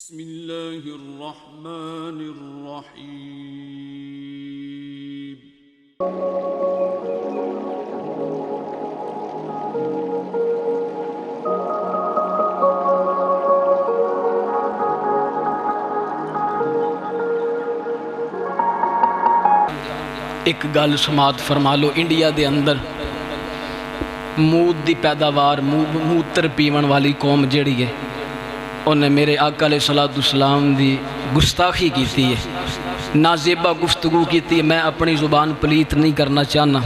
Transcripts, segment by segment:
بسم اللہ الرحمن الرحیم۔ ایک گل سماعت فرما لو، انڈیا دے اندر مود دی پیداوار موتر پیون والی قوم جڑی ہے انہیں میرے آقا علیہ السلام دی گستاخی کیتی ہے، نازیبہ گفتگو کیتی ہے۔ میں اپنی زبان پلیت نہیں کرنا چاہنا،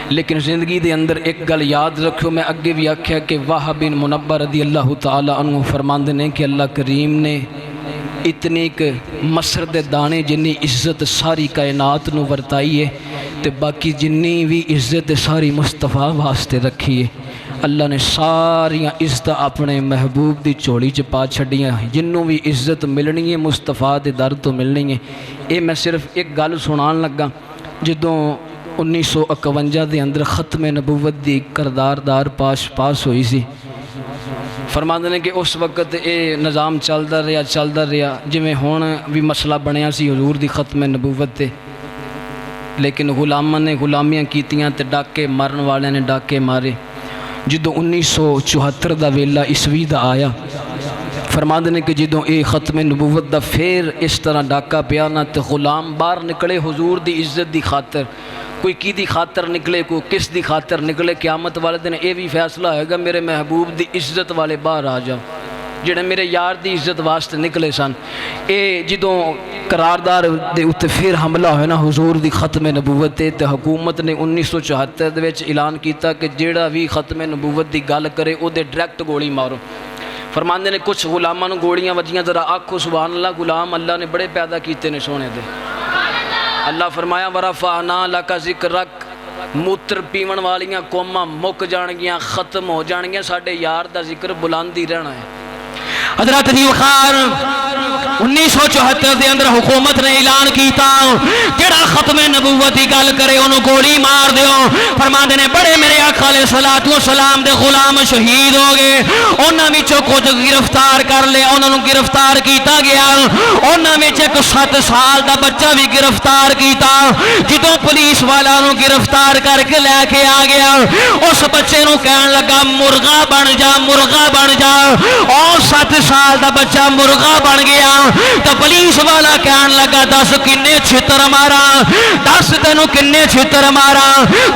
لیکن زندگی دے اندر ایک گل یاد رکھو، میں اگے بھی آکھیا کہ وہب بن منبہ رضی اللہ تعالی عنہ فرماندے نے کہ اللہ کریم نے اتنی ایک مصر دے دانے جنی عزت ساری کائنات نو ورتائی ہے تے باقی جنی بھی عزت ساری مصطفیٰ واسطے رکھی ہے۔ اللہ نے ساری عزت اپنے محبوب دی چولی چ پا چھڈیاں، جنوں بھی عزت ملنی ہے مصطفیٰ دے در تو ملنی ہے۔ اے میں صرف ایک گل سنان لگا، جدوں 1951 دے اندر ختم نبوت دی کردار پاس ہوئی سی، فرماندے نے کہ اس وقت اے نظام چلدا رہا جویں ہون بھی مسئلہ بنیا سی حضور دی ختم نبوت تے، لیکن غلاماں نے غلامیاں کیتیاں تے ڈاکے مارن والے نے ڈاکے مارے۔ جدوں 1974 دا ویلا عیسوی دا آیا، فرماندے نے کہ جدوں اے ختم نبوت دا پھر اس طرح ڈاکا پیا نہ تے غلام باہر نکلے حضور دی عزت دی خاطر، کوئی کی دی خاطر نکلے، کوئی کس دی خاطر نکلے۔ قیامت والے دن اے بھی فیصلہ ہوئے گا میرے محبوب دی عزت والے باہر آ جاؤ، جڑے میرے یار دی عزت واسطے نکلے سن۔ اے جدوں قراردار دے اتے پھر حملہ ہوئے نا حضور دی ختم نبوت تے حکومت نے 1974 دے وچ اعلان کیتا کہ جیڑا بھی ختم نبوت دی گل کرے او دے ڈائریکٹ گولی مارو۔ فرماندے نے کچھ غلاماں نوں گولیاں وجیاں، ذرا آکھو سبحان اللہ، غلام اللہ نے بڑے پیدا کیتے نے سونے دے۔ اللہ فرمایا ورفعنا لک ذکرک، موتر پیون والیاں قوماں مک جان گیاں، ختم ہو جان گیاں، ساڈے یار دا ذکر بلاندی رہنا ہے۔ حضرت دی وقار 1974 دے اندر حکومت نے اعلان کیتا جڑا ختم نبوت دی گل کرے انہوں گولی مار دیو۔ فرماندے نے بڑے میرے آقا علیہ السلام دے غلام شہید ہو گئے، انہاں وچوں کچھ گرفتار کر لیا، انہاں نوں گرفتار کیتا گیا، انہاں وچ ایک 7 سال دا بچہ بھی گرفتار کیتا۔ جدوں پولیس والا نوں گرفتار کر کے لے کے آ گیا، اس بچے نوں کہن لگا مرغا بن جا، مرغا بن جا۔ اور 7 سال دا بچہ مرغا بن گیا تو پولیس والا کہن لگا دس کنے چھتر مارا، دس تینوں کنے چھتر مارا۔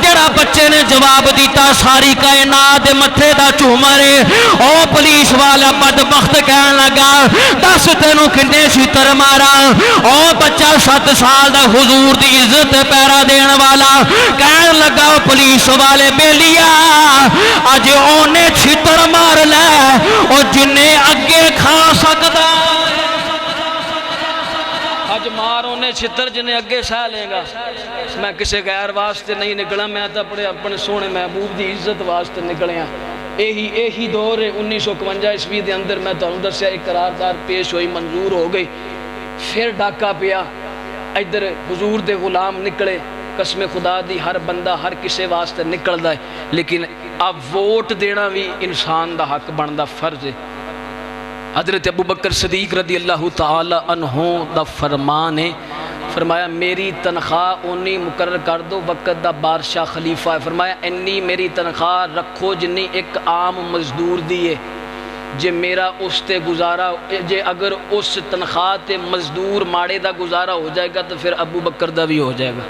جڑا بچے نے جواب دیتا ساری کائنات دے متھے دا جھومر ہے۔ او پولیس والا بدبخت کہن لگا دس تینوں کنے چھتر مارا۔ او بچہ 7 سال دا حضور دی عزت پیرا دین والا کہن لگا پولیس والے بیلیا اج اونے چھتر مار لے او جنے اگے کھا سکتا، اج ماروں نے چھتر جنہیں اگے سہ لے گا۔ میں کسے غیر واسطے نہیں نکلا، میں تو اپنے سونے محبوب دی عزت واسطے نکلے ہیں۔ یہی دور ہے 1951 عیسوی دے اندر میں تانوں دسیا ایک قراردار پیش ہوئی، منظور ہو گئی، پھر ڈاکا پیا، ادھر حضور دے غلام نکلے۔ قسم خدا دی ہر بندہ ہر کسے واسطے نکلدا ہے، لیکن اب ووٹ دینا بھی انسان دا حق بندا فرض ہے۔ حضرت ابوبکر صدیق رضی اللہ تعالی عنہ دا فرمان ہے، فرمایا میری تنخواہ اونی مقرر کر دو، وقت دا بادشاہ خلیفہ ہے، فرمایا انی میری تنخواہ رکھو جنی ایک عام مزدور دی ہے، جے میرا اس تے گزارا، جے اگر اس تنخواہ تے مزدور ماڑے دا گزارا ہو جائے گا تو پھر ابوبکر دا بھی ہو جائے گا۔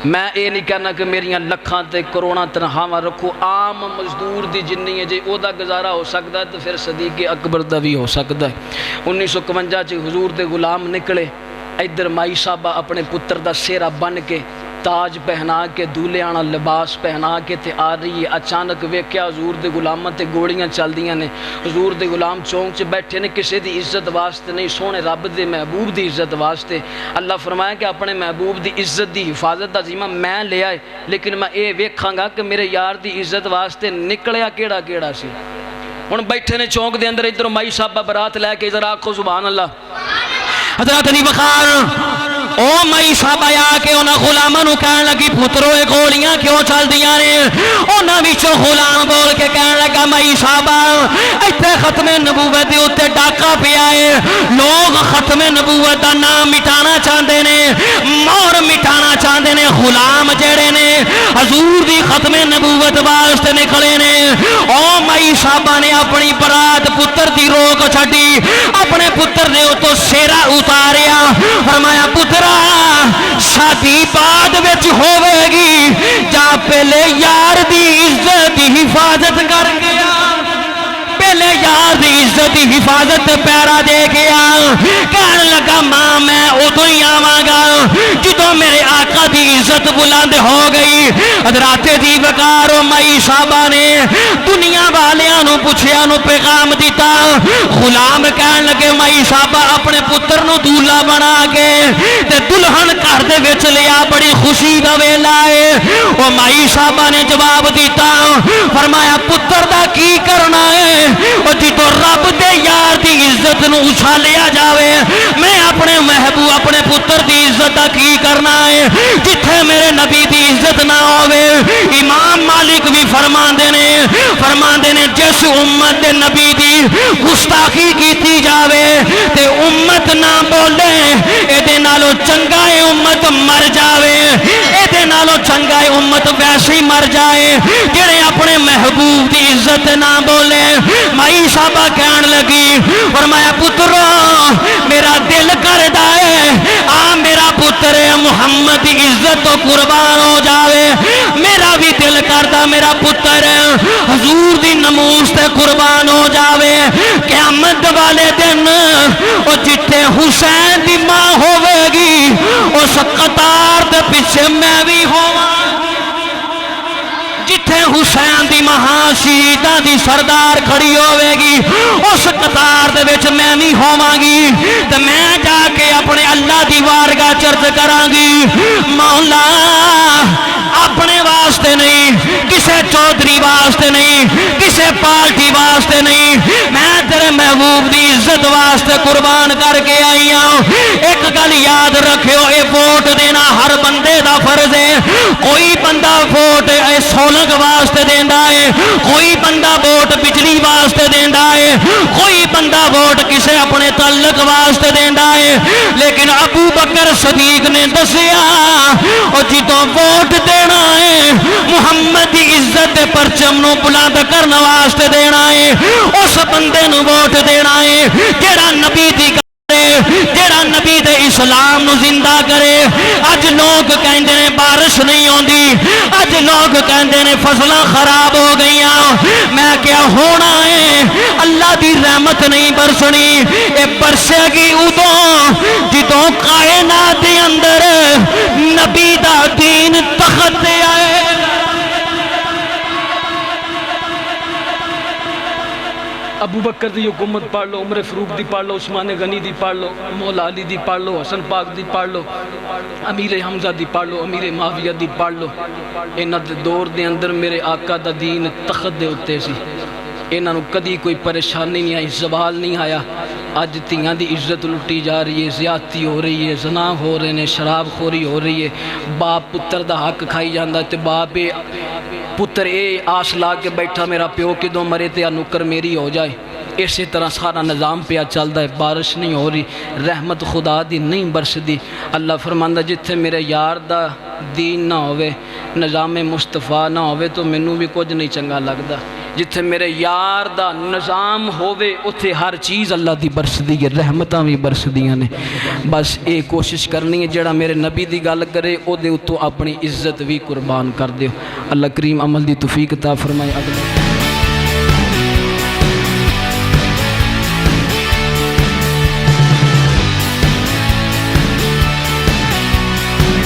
میں اے نہیں کہنا کہ میریاں لکھاں تے کروڑاں تنخواہ رکھو، عام مزدور دی جنی ہے جے او دا گزارا ہو سکتا ہے تو پھر صدیق اکبر دا بھی ہو سکتا ہے۔ 1951 چ حضور دے غلام نکلے، ادھر مائی صاحبہ اپنے پتر دا سیرہ بن کے تاج پہنا کے دولہیانا لباس پہنا کے تے آ رہی ہے۔ اچانک ویکھیا حضور دے غلاماں تے گولیاں چل دیاں نے، حضور دے غلام چونک چ بیٹھے نے، کسے دی عزت واسطے نہیں، سونے رب دے محبوب دی عزت واسطے۔ اللہ فرمایا کہ اپنے محبوب دی عزت دی حفاظت دا ذمہ میں لے آئے، لیکن میں اے ویکھاں گا کہ میرے یار دی عزت واسطے نکلیا کیڑا سی۔ ہن بیٹھے نے چونک دے اندر، ادھر مائی صاحبہ برات لے کے، ادھر آکھو سبحان اللہ۔ حضرت علی وقار او مئی صاحب آ کے انہاں غلاماں نوں کہن لگی پترو اے گولیاں کیوں چل دیاں نے؟ انہاں وچوں غلام بول کے کہن لگا مئی صاحب ایتھے ختم نبوت دے اوتے ڈاکا پیا ہے، لوگ ختم نبوت دا نام مٹانا چاہندے نے، مور مٹانا چاہندے نے، غلام جڑے نے حضور دی ختم نبوت واسطے نکلے نے۔ او مئی صاحبہ نے اپنی برات پتر دی روک چھڈی، اپنے پتر دے تو سیرا اتاریا، فرمایا پترا شادی بعد وچ ہوے گی، جا پہلے یار دی عزت دی حفاظت کر گیا، پہلے یار دی عزت دی حفاظت پیرا دے گیا۔ کہنے لگا ماں میں ادو ہی آواں گا جدوں میرے آقا دی عزت بلند ہو گئی۔ حضرات دی وقار و مئی صاحبہ نے دنیا والیاں نو پوچھیا نو پیغام دیتا، غلام کہن لگے مئی صاحبہ اپنے پتر نو دولہا بنا کے تے دلہن گھر دے وچ لیا، بڑی خوشی دا ویلا ہے۔ او مئی صاحبہ نے جواب دیتا، فرمایا پتر دا کی کرنا ہے؟ او جدو رب دے یار دی عزت نو اچھالیا جاوے، میں اپنے محبوب اپنے پتر دی عزت دا کی کرنا ہے؟ جتھے میرے نبی دی عزت نہ ہوئے۔ امام مالک بھی فرماندے نے جس امت دے نبی دی گستاخی کیتی جاوے تے امت نہ بولے، اے دے نالو چنگا ہے امت مر جاوے، اے دے نالو چنگا ہے امت ویسے ہی مر جائے جڑے اپنے محبوب دی عزت نہ بولے۔ مائی صاحبہ کہن لگی، فرمایا پترو میرا دل کردا ہے آ میرا پتر محمد دی عزت تو قربان ہو جاوے، میرا بھی دل کردا میرا پتر حضور دی نموز تے قربان ہو جاوے۔ قیامت والے دن او جتھے حسین دی ماں ہوے گی اس قطار دے پیچھے میں بھی ہوواں، جتھے حسین دی مہا شہیداں دی سردار کھڑی ہوے گی اس قطار دے وچ میں بھی ہوواں گی، تے میں جا کے اپنے اللہ دی وارگاہ چرچ کراں گی، مولا اپنے واسطے نہیں، کسے چودھری واسطے نہیں، کسے پارٹی واسطے نہیں، میں تیرے محبوب دی عزت واسطے قربان کر کے آئی ہوں۔ ایک گل یاد رکھو، اے ووٹ دینا ہر بندے دا فرض ہے۔ کوئی بندہ ووٹ سولنگ واسطے دیندا ہے، کوئی بندہ ووٹ بجلی واسطے دیندا ہے، کوئی بندہ ووٹ کسے اپنے تعلق واسطے دیندا ہے، لیکن ابو بکر صدیق نے دسیا او جدوں ووٹ دینا ہے محمد دی عزت دے پرچم نو بلند کرن واسطے دینا ہے، اس بندے نو ووٹ دینا ہے جیڑا نبی دی جیڑا نبی دے اسلام نو زندہ کرے۔ اج لوگ کہندے نے بارش نہیں ہوندی، اج لوگ کہندے نے فصلاں خراب ہو گئیاں، میں کیا ہونا ہے؟ اللہ دی رحمت نہیں برسنی، اے برسے گی ادوں جدوں کائنات دے اندر نبی دا دین تخت تے آئے۔ ابو بکر دی حکومت پڑھ لو، عمر فاروق دی پڑھ لو، عثمان غنی دی پڑھ لو، مولا علی دی پڑھ لو، حسن پاک دی پڑھ لو، امیر حمزہ دی پڑھ لو، امیر معاویہ دی پڑھ لو، انہاں دے دور دے اندر میرے آقا دا دین تخت دے اتے سی، انہاں نو کدی کوئی پریشانی نہیں آئی، زوال نہیں آیا۔ اج تیاں دی عزت لٹی جا رہی ہے، زیادتی ہو رہی ہے، زنا ہو رہے ہیں، شراب خوری ہو رہی ہے، باپ پتر دا حق کھائی جاندا تے باپ پتر اے آس لا کے بیٹھا میرا پیو کدوں مرے تے نوکر میری ہو جائے۔ اسی طرح سارا نظام پیا چلتا ہے، بارش نہیں ہو رہی، رحمت خدا دی نہیں برسدی۔ اللہ فرماندا جتھے میرے یار دا دین نہ ہوئے، نظام مصطفیٰ نہ ہوئے تو مینوں بھی کچھ نہیں چنگا لگدا۔ جتھے میرے یار دا نظام ہوئے اتھے ہر چیز اللہ دی برسدی ہے، رحمتاں بھی برسدیاں نے۔ بس اے کوشش کرنی ہے جڑا میرے نبی دی گل کرے او دے اتوں اپنی عزت بھی قربان کر دیو۔ اللہ کریم عمل دی توفیق عطا فرمائے۔